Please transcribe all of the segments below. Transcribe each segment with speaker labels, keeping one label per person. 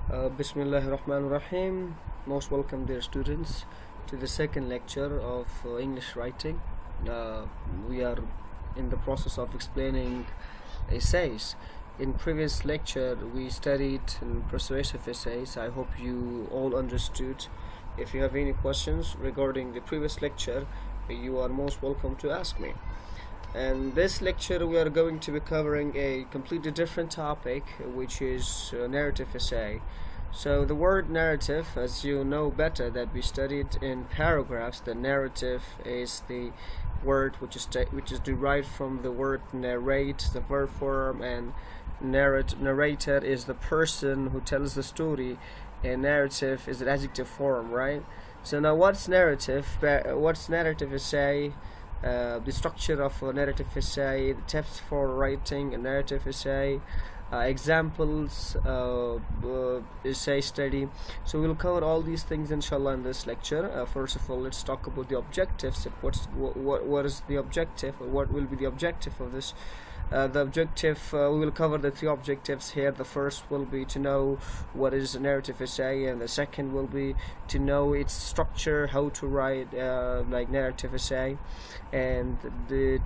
Speaker 1: Bismillahir Rahmanir Rahim. Most welcome, dear students, to the second lecture of English writing. We are in the process of explaining essays. In previous lecture, we studied persuasive essays. I hope you all understood. If you have any questions regarding the previous lecture, you are most welcome to ask me. And this lecture we are going to be covering a completely different topic, which is narrative essay. So the word narrative, as you know better that we studied in paragraphs, the narrative is the word which is derived from the word narrate, the verb form, and narrator is the person who tells the story, and narrative is the adjective form, right? So now what's narrative? What's narrative essay? The structure of a narrative essay, the tips for writing a narrative essay, examples, essay study. So we'll cover all these things inshallah in this lecture. First of all, let's talk about the objectives. What is the objective, or what will be the objective of this? The objective, we will cover the three objectives here. The first will be to know what is a narrative essay, and the second will be to know its structure, how to write like narrative essay, and the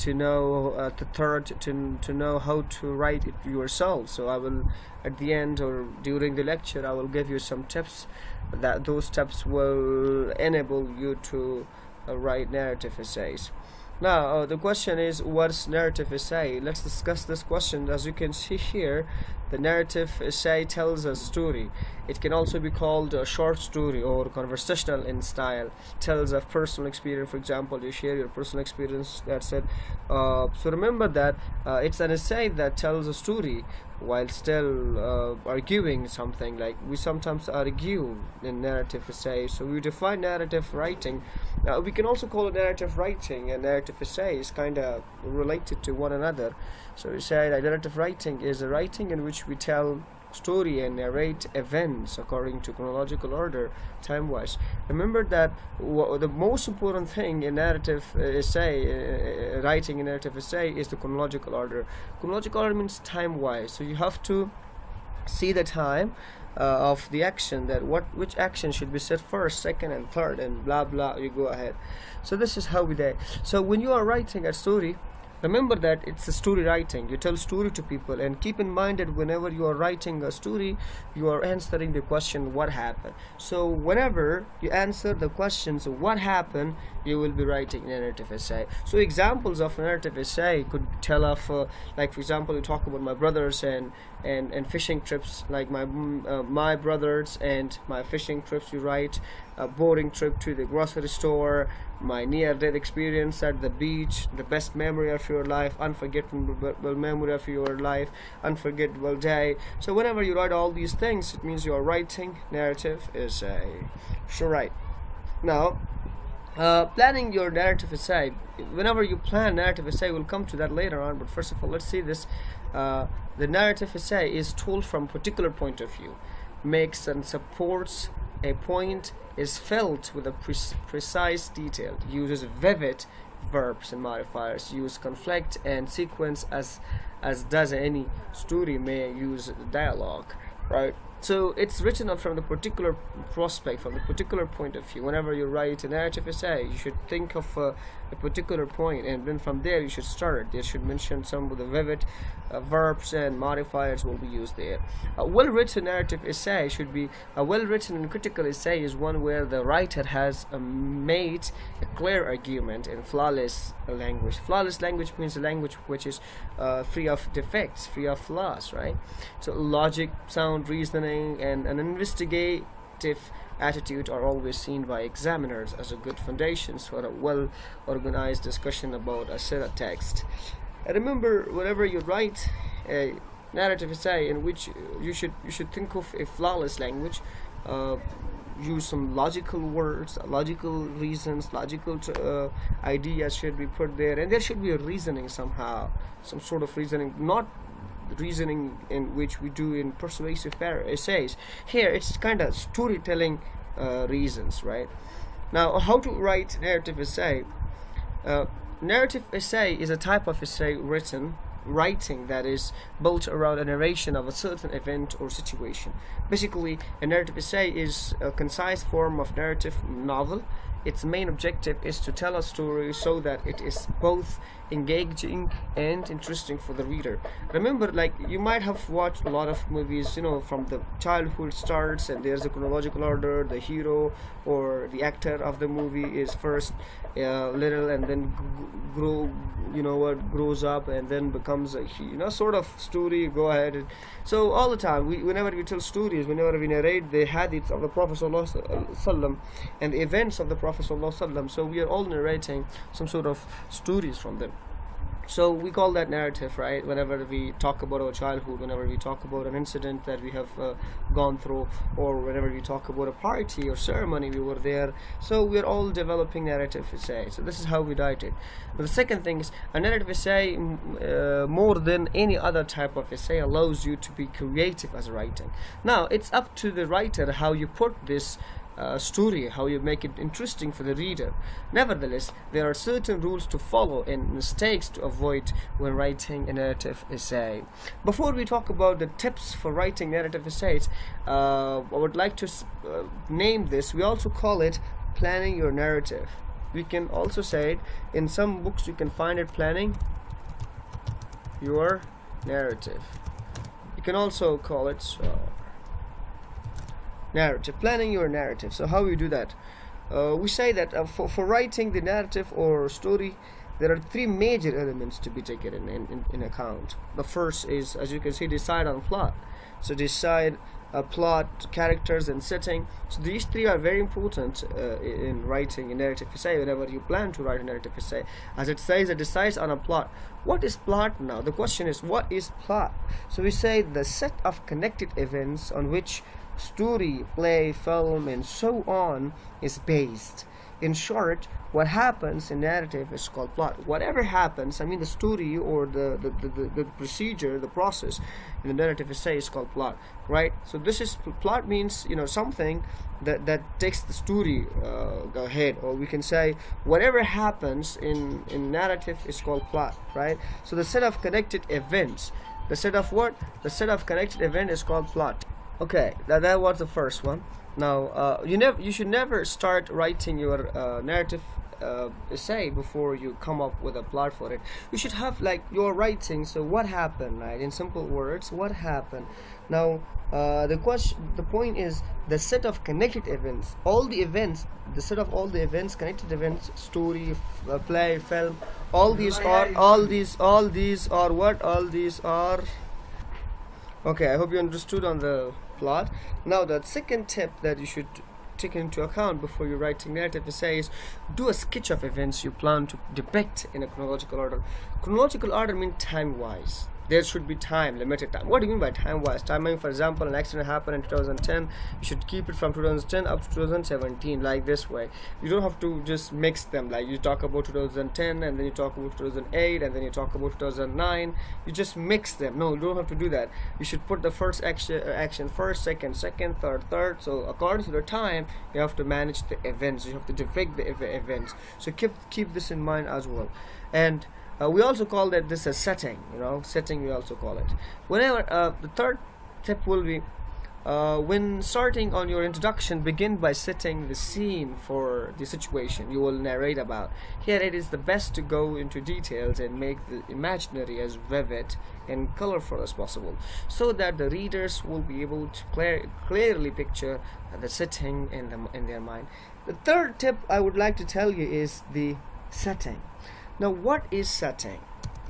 Speaker 1: third to know how to write it yourself. So I will, at the end or during the lecture, I will give you some tips that those tips will enable you to write narrative essays. Now the question is, what's narrative essay? Let's discuss this question. As you can see here, the narrative essay tells a story. It can also be called a short story or conversational in style. Tells of personal experience. For example, you share your personal experience. That's it. So remember that it's an essay that tells a story while still arguing something. Like we sometimes argue in narrative essay. So we define narrative writing. We can also call it narrative writing, and narrative essay is kind of related to one another. So we say that narrative writing is a writing in which we tell story and narrate events according to chronological order, time-wise. Remember that the most important thing in narrative essay, writing in narrative essay, is the chronological order. Chronological order means time-wise. So you have to see the time of the action, that which action should be said first, second, and third, and blah blah. You go ahead. So this is how we do. So when you are writing a story, remember that it's a story writing. You tell story to people, and keep in mind that whenever you are writing a story, you are answering the question what happened. So whenever you answer the questions what happened, you will be writing a narrative essay. So examples of a narrative essay could tell of like for example, you talk about my brothers and fishing trips, like my brothers and my fishing trips. You write a boring trip to the grocery store, my near-death experience at the beach, the best memory of your life, unforgettable memory of your life, unforgettable day. So whenever you write all these things, it means you are writing narrative essay. So right now, planning your narrative essay. Whenever you plan narrative essay, we'll come to that later on, but first of all, let's see this. The narrative essay is told from a particular point of view, makes and supports a point, is filled with a precise detail, uses vivid verbs and modifiers, use conflict and sequence as does any story may use dialogue, right? So it's written up from the particular prospect, from the particular point of view. Whenever you write a narrative essay, you should think of a particular point, and then from there you should start. You should mention some of the vivid verbs and modifiers will be used there. A well-written narrative essay should be a well-written and critical essay is one where the writer has made a clear argument in flawless language. Flawless language means a language which is free of defects, free of flaws, right? So logic, sound reasoning, and an investigative attitude are always seen by examiners as a good foundations for a well-organized discussion about a set of text. And remember, whenever you write a narrative essay in which you should think of a flawless language, use some logical words, logical reasons, logical ideas should be put there, and there should be a reasoning somehow, some sort of reasoning, not reasoning in which we do in persuasive essays. Here it's kind of storytelling reasons, right? Now, how to write narrative essay? Narrative essay is a type of essay written writing that is built around a narration of a certain event or situation. Basically, a narrative essay is a concise form of narrative novel. Its main objective is to tell a story so that it is both engaging and interesting for the reader. Remember, like, you might have watched a lot of movies, you know, from the childhood starts and there's a chronological order. The hero or the actor of the movie is first little and then grows up and then becomes a, sort of story. Go ahead. So all the time, whenever we tell stories, whenever we narrate the hadiths of the Prophet ﷺ and the events of the Prophet ﷺ, so we are all narrating some sort of stories from them. So we call that narrative, right? Whenever we talk about our childhood, whenever we talk about an incident that we have gone through, or whenever we talk about a party or ceremony we were there. So we're all developing narrative essay. So this is how we write it. But the second thing is, a narrative essay, more than any other type of essay, allows you to be creative as writing. Now it's up to the writer how you put this story, how you make it interesting for the reader. Nevertheless, there are certain rules to follow and mistakes to avoid when writing a narrative essay. Before we talk about the tips for writing narrative essays, I would like to name this. We also call it planning your narrative. We can also say it in some books, you can find it planning your narrative. You can also call it narrative, planning your narrative. So how we do that? We say that for writing the narrative or story, there are three major elements to be taken in account. The first is, as you can see, decide on plot. So decide plot, characters, and setting. So these three are very important in writing a narrative essay. Whenever you plan to write a narrative essay, as it says, it decides on a plot. What is plot now? The question is, what is plot? So we say the set of connected events on which story, play, film, and so on is based. In short, what happens in narrative is called plot. Whatever happens, I mean the story or the procedure, the process in the narrative essay is called plot, right? So this is, plot means, something that takes the story ahead, or we can say whatever happens in narrative is called plot, right? So the set of connected events, the set of connected event is called plot. Okay, that was the first one. Now you should never start writing your narrative essay before you come up with a plot for it. You should have like your writing. So what happened, right? In simple words, what happened? Now the point is the set of connected events, all the events, the set of all the events, connected events, story, play, film, all these are what? All these are. Okay, I hope you understood on the plot. Now the second tip that you should take into account before you writing narrative essay is do a sketch of events you plan to depict in a chronological order. Chronological order means time-wise. There should be time, limited time. What do you mean by time-wise? Timing, for example, an accident happened in 2010. You should keep it from 2010 up to 2017, like this way. You don't have to just mix them. Like you talk about 2010 and then you talk about 2008 and then you talk about 2009. You just mix them. No, you don't have to do that. You should put the first action first, second, third. So according to the time, you have to manage the events. You have to depict the events. So keep this in mind as well. And we also call that this a setting, setting we also call it. Whenever the third tip will be when starting on your introduction, begin by setting the scene for the situation you will narrate about. Here it is the best to go into details and make the imaginary as vivid and colorful as possible, so that the readers will be able to clearly picture the setting in their mind. The third tip I would like to tell you is the setting. Now, what is setting?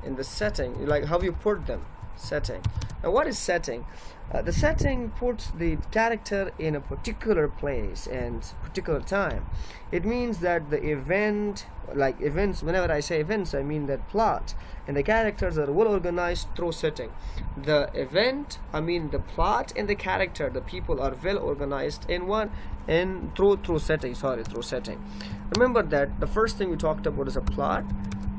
Speaker 1: In the setting, like how you put them, setting. Now, what is setting? The setting puts the character in a particular place and particular time. It means that the event, like events, whenever I say events, I mean that plot and the characters are well organized through setting. The event, I mean the plot and the character, the people are well organized through setting. Through setting. Remember that the first thing we talked about is a plot.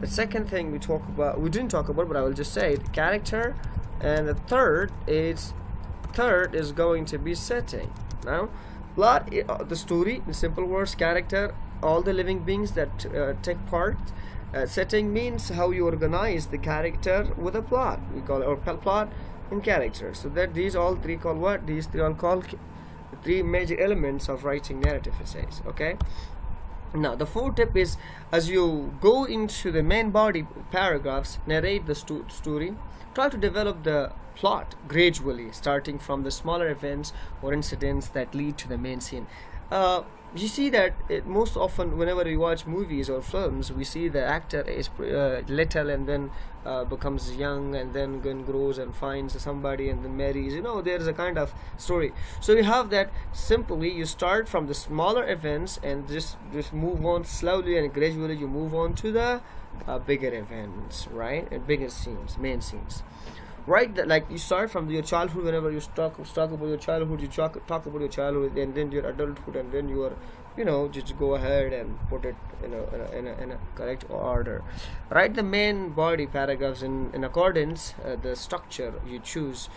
Speaker 1: The second thing we didn't talk about, but I will just say it, character, and the third is going to be setting. Now, plot, the story, in simple words, character, all the living beings that take part, Setting means how you organize the character with a plot. We call it or plot and character. So that these all three call what? These three all call the three major elements of writing narrative essays. Okay. Now the fourth tip is, as you go into the main body paragraphs, narrate the story. Try to develop the plot gradually, starting from the smaller events or incidents that lead to the main scene. You see that most often whenever we watch movies or films, we see the actor is little and then becomes young and then grows and finds somebody and then marries. There's a kind of story. So you have that simply. You start from the smaller events and just move on slowly, and gradually you move on to the bigger events, right? And bigger scenes, main scenes. Right, like you start from your childhood. Whenever you talk about your childhood, you talk about your childhood, and then your adulthood, and then your, just go ahead and put it in a correct order. Write the main body paragraphs in accordance the structure you chose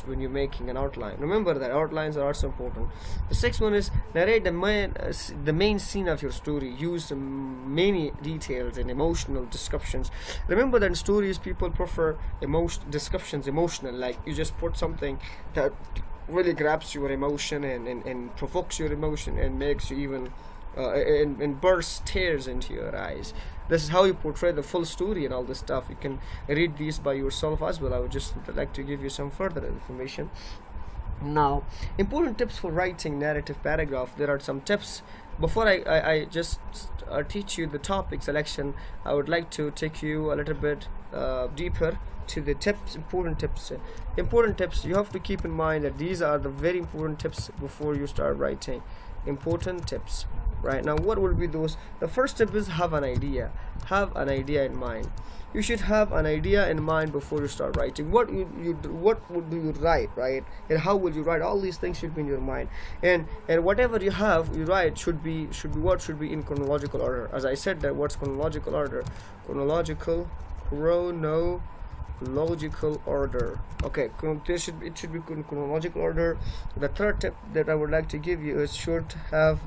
Speaker 1: when you're making an outline. Remember that outlines are also important. The sixth one is narrate the main scene of your story. Use many details and emotional descriptions. Remember that in stories people prefer emotional, like you just put something that really grabs your emotion and provokes your emotion and makes you even and bursts tears into your eyes. This is how you portray the full story and all this stuff. You can read these by yourself as well. I would just like to give you some further information. Now, important tips for writing narrative paragraph. There are some tips. Before I just teach you the topic selection, I would like to take you a little bit deeper to the tips. Important tips. You have to keep in mind that these are the very important tips before you start writing. Important tips. Right now, what will be those? The first tip is have an idea in mind. You should have an idea in mind before you start writing. What would you write, right? And how will you write? All these things should be in your mind, and whatever you write should be in chronological order. As I said, that what's chronological order? Chronological order. Okay, it should be in chronological order. The third tip that I would like to give you is should have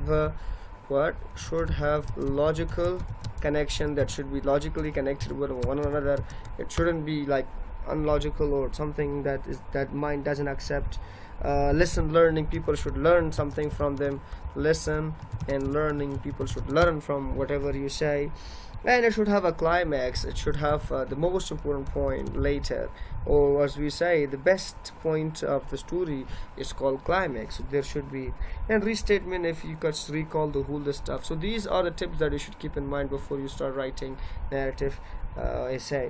Speaker 1: logical connection. That should be logically connected with one another. It shouldn't be like unlogical or something that mind doesn't accept. Learning, people should learn something from them. Listen and learning, people should learn from whatever you say. And it should have a climax. It should have the most important point later, or as we say, the best point of the story is called climax. There should be and restatement if you could recall the whole stuff. So these are the tips that you should keep in mind before you start writing narrative essay.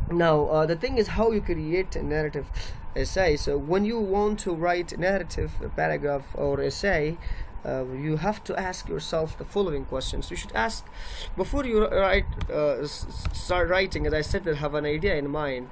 Speaker 1: Now the thing is how you create a narrative essay. So when you want to write a narrative paragraph or essay, you have to ask yourself the following questions. You should ask before you start writing. As I said, that have an idea in mind.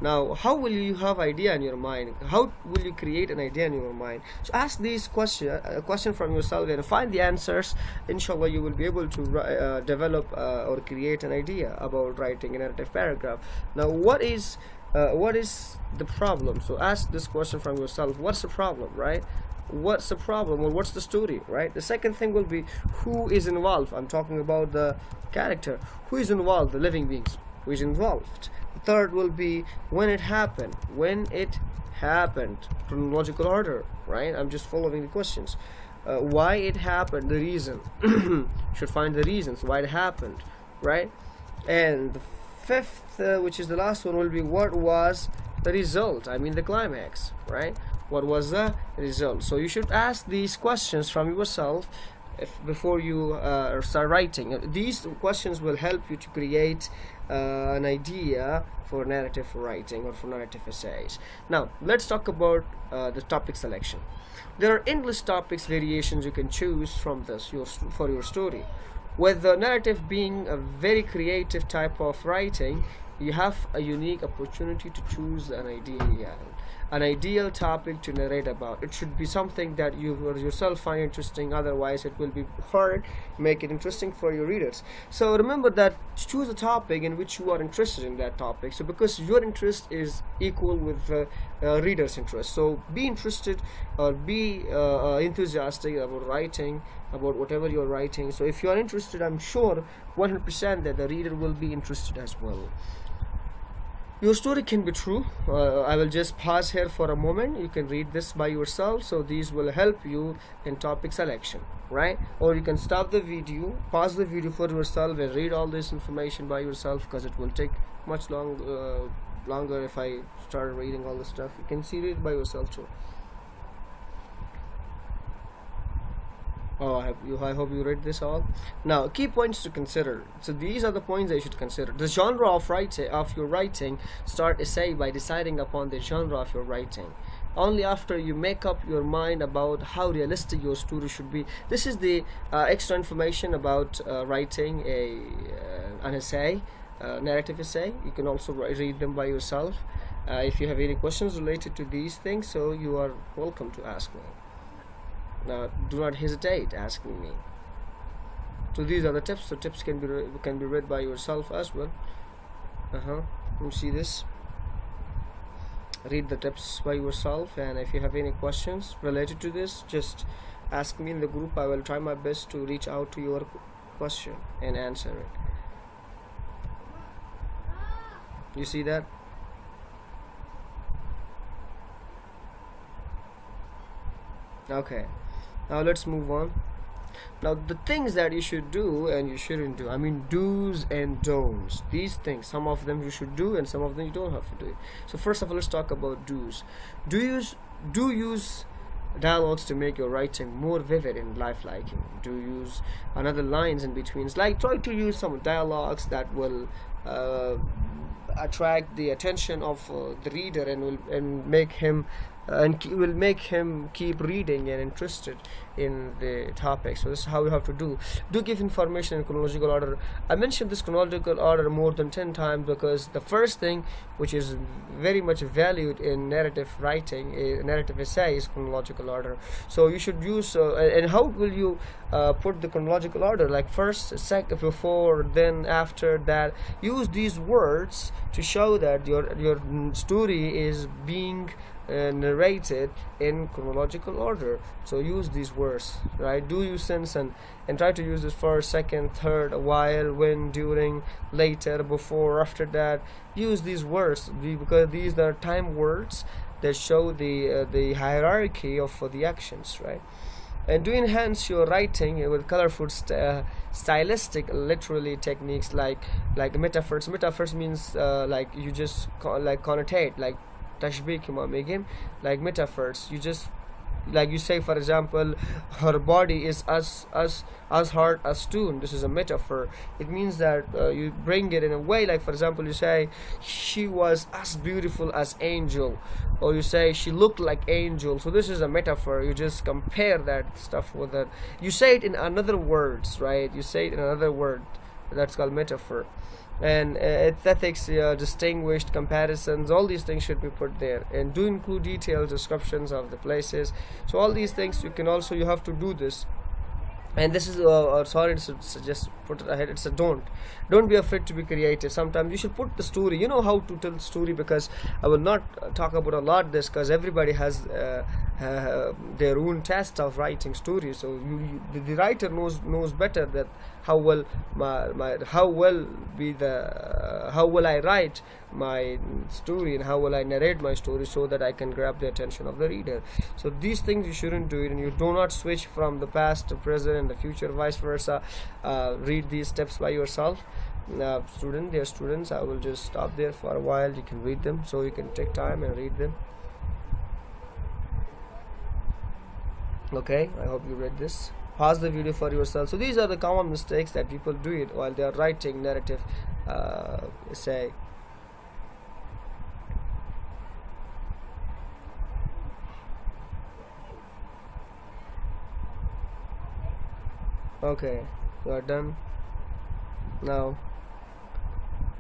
Speaker 1: Now, how will you have idea in your mind? How will you create an idea in your mind? So ask these question from yourself and find the answers. Inshallah, you will be able to develop or create an idea about writing a narrative paragraph. Now, what is the problem? So ask this question from yourself. What's the problem, right? What's the problem, or what's the story, right? The second thing will be who is involved. I'm talking about the character. Who is involved? The living beings. Who is involved? The third will be when it happened. Chronological order, right? I'm just following the questions. Why it happened, the reason. Should find the reasons why it happened, right? And the fifth, which is the last one, will be what was the result. I mean the climax, right? What was the result? So you should ask these questions from yourself before you start writing. These questions will help you to create an idea for narrative writing or for narrative essays. Now let's talk about the topic selection. There are endless topics variations you can choose from for your story. With the narrative being a very creative type of writing, you have a unique opportunity to choose an idea. an ideal topic to narrate about. It should be something that you yourself find interesting, otherwise it will be hard make it interesting for your readers. So remember that choose a topic in which you are interested in that topic, so because your interest is equal with the reader's interest. So be interested or be enthusiastic about writing, about whatever you're writing. So if you are interested, I'm sure 100% that the reader will be interested as well. Your story can be true. I will just pause here for a moment. You can read this by yourself, so these will help you in topic selection, right? Or you can stop the video, pause the video for yourself and read all this information by yourself, because it will take much longer if I start reading all this stuff. You can see it by yourself too. I hope you read this all. Now, key points to consider. So these are the points that you should consider. The genre of your writing. Start essay by deciding upon the genre of your writing. Only after you make up your mind about how realistic your story should be. This is the extra information about writing an essay, narrative essay. You can also read them by yourself. If you have any questions related to these things, so you are welcome to ask me. Now, do not hesitate asking me. So these are the tips. So tips can be read by yourself as well. You see this. Read the tips by yourself, and if you have any questions related to this, just ask me in the group. I will try my best to reach out to your question and answer it. You see that? Okay. Now let's move on. Now the things that you should do and you shouldn't do. I mean, do's and don'ts. These things, some of them you should do and some of them you don't have to do. So first of all, let's talk about do's. Do use dialogues to make your writing more vivid and lifelike. Do use another lines in between. Like, try to use some dialogues that will attract the attention of the reader and will make him keep reading and interested in the topic. So this is how you have to do give information in chronological order. I mentioned this chronological order more than 10 times because the first thing which is very much valued in narrative writing, a narrative essay, is chronological order. So you should use and how will you put the chronological order? Like first, second, before, then, after that. Use these words to show that your story is being narrated in chronological order. So use these words, right? Do use since and try to use this first, second, third, while, when, during, later, before, after that. Use these words because these are time words that show the hierarchy of the actions, right? And to enhance your writing with colorful stylistic literary techniques like metaphors. Metaphors means like you just connotate, like tashbih, like metaphors. You just, like you say, for example, her body is as hard as stone. This is a metaphor. It means that you bring it in a way, like for example, you say she was as beautiful as angel, or you say she looked like angel. So this is a metaphor. You just compare that stuff with that. You say it in another words, right? You say it in another word. That's called metaphor. And aesthetics, distinguished comparisons, all these things should be put there, and do include detailed descriptions of the places. So all these things you have to do this. And this is sorry to suggest, put it ahead, it's a don't be afraid to be creative. Sometimes you should put the story, you know how to tell the story, because I will not talk about a lot this, because everybody has their own test of writing stories. So the writer knows better that how will I write my story and how will I narrate my story so that I can grab the attention of the reader. So these things you shouldn't do it, and you do not switch from the past to present and the future, vice versa. Read these steps by yourself. Dear students, I will just stop there for a while. You can read them, so you can take time and read them. Okay, I hope you read this. Pause the video for yourself. So these are the common mistakes that people do it while they are writing narrative essay. Okay, you are done. Now,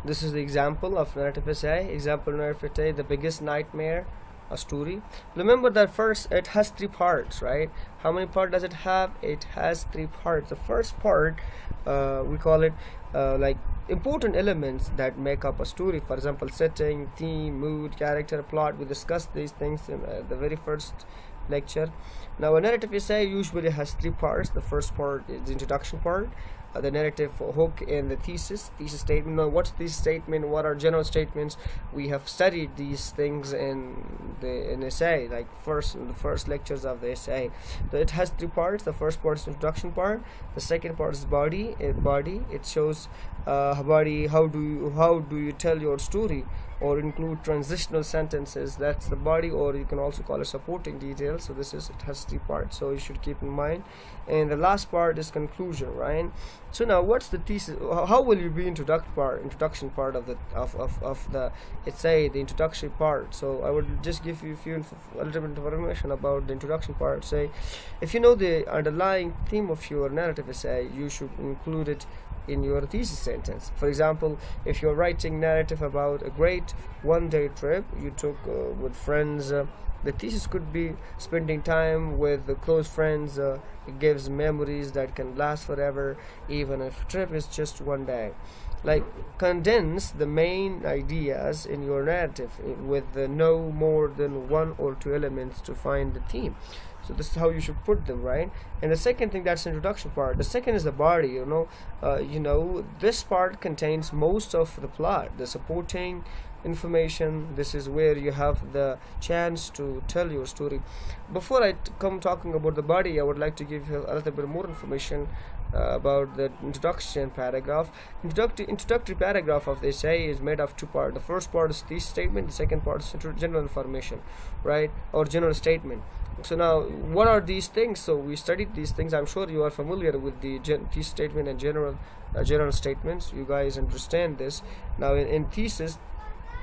Speaker 1: this is the example of narrative essay. Example narrative essay: the biggest nightmare a story. Remember that first it has three parts, right? How many parts does it have? It has three parts. The first part, we call it like important elements that make up a story. For example, setting, theme, mood, character, plot. We discussed these things in the very first lecture. Now a narrative essay usually has three parts. The first part is the introduction part, the narrative hook, and the thesis statement. Now what's this statement? What are general statements? We have studied these things in the essay, like in the first lectures of the essay. So it has three parts. The first part is the introduction part. The second part is body. It shows body. How do you tell your story, or include transitional sentences. That's the body, or you can also call it supporting details. So it has three parts, so you should keep in mind. And the last part is conclusion, right? So now what's the thesis? How will you be introduction part of the essay, the introductory part? So I would just give you a little bit of information about the introduction part. Say, if you know the underlying theme of your narrative essay, you should include it in your thesis sentence. For example, if you're writing narrative about a great one-day trip you took with friends, the thesis could be spending time with close friends. It gives memories that can last forever, even if trip is just one day. Like, condense the main ideas in your narrative with no more than one or two elements to find the theme. So this is how you should put them, right? And the second thing, that's the introduction part. The second is the body. This part contains most of the plot, the supporting information. This is where you have the chance to tell your story. Before I come talking about the body, I would like to give you a little bit more information about the introduction paragraph. Introductory paragraph of the essay is made of two parts. The first part is thesis statement. The second part is general information, right, or general statement. So now, what are these things? So we studied these things. I'm sure you are familiar with the thesis statement and general statements. You guys understand this. Now in thesis,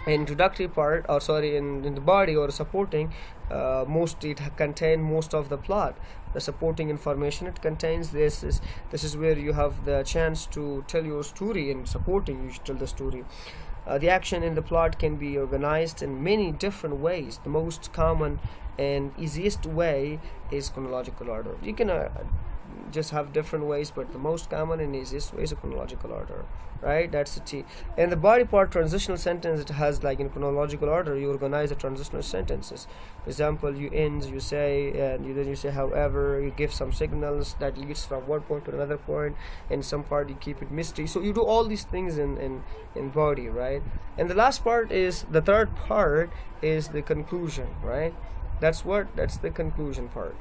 Speaker 1: introductory part, or sorry, in the body or supporting, it contains most of the plot. The supporting information it contains, this is where you have the chance to tell your story. And supporting, you should tell the story. The action in the plot can be organized in many different ways. The most common and easiest way is chronological order. You can just have different ways, but the most common and easiest way is a chronological order, right? That's the T. And the body part, transitional sentence, it has, like, in chronological order you organize the transitional sentences. For example, you end, you say, and then you say however. You give some signals that leads from one point to another point. In some part you keep it mystery. So you do all these things in body, right? And the last part is the third part, is the conclusion, right? That's the conclusion part.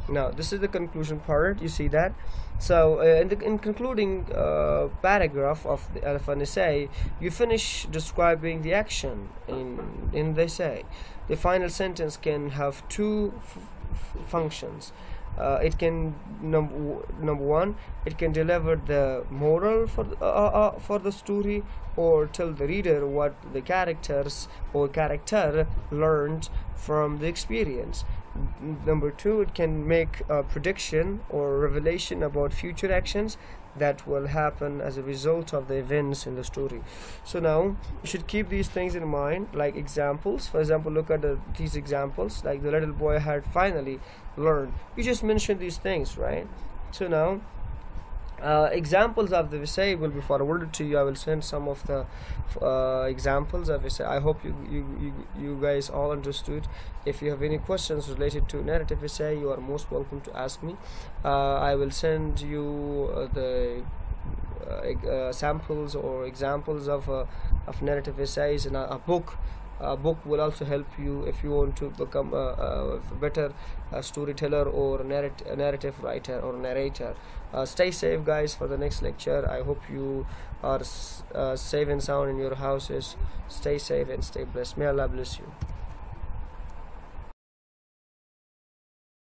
Speaker 1: Now this is the conclusion part, you see that. So in concluding paragraph of an essay, you finish describing the action in the essay. The final sentence can have two functions. It can, number one, it can deliver the moral for the story, or tell the reader what the character learned from the experience. Number two, it can make a prediction or revelation about future actions that will happen as a result of the events in the story. So now you should keep these things in mind, like examples. For example, look at these examples, like the little boy had finally learned. You just mentioned these things, right? So now examples of the essay will be forwarded to you. I will send some of the examples of essay. I hope you guys all understood. If you have any questions related to narrative essay, you are most welcome to ask me. I will send you the samples or examples of narrative essays in a book. A book will also help you if you want to become a better storyteller or narrative writer or narrator. Stay safe, guys, for the next lecture. I hope you are safe and sound in your houses. Stay safe and stay blessed. May Allah bless you.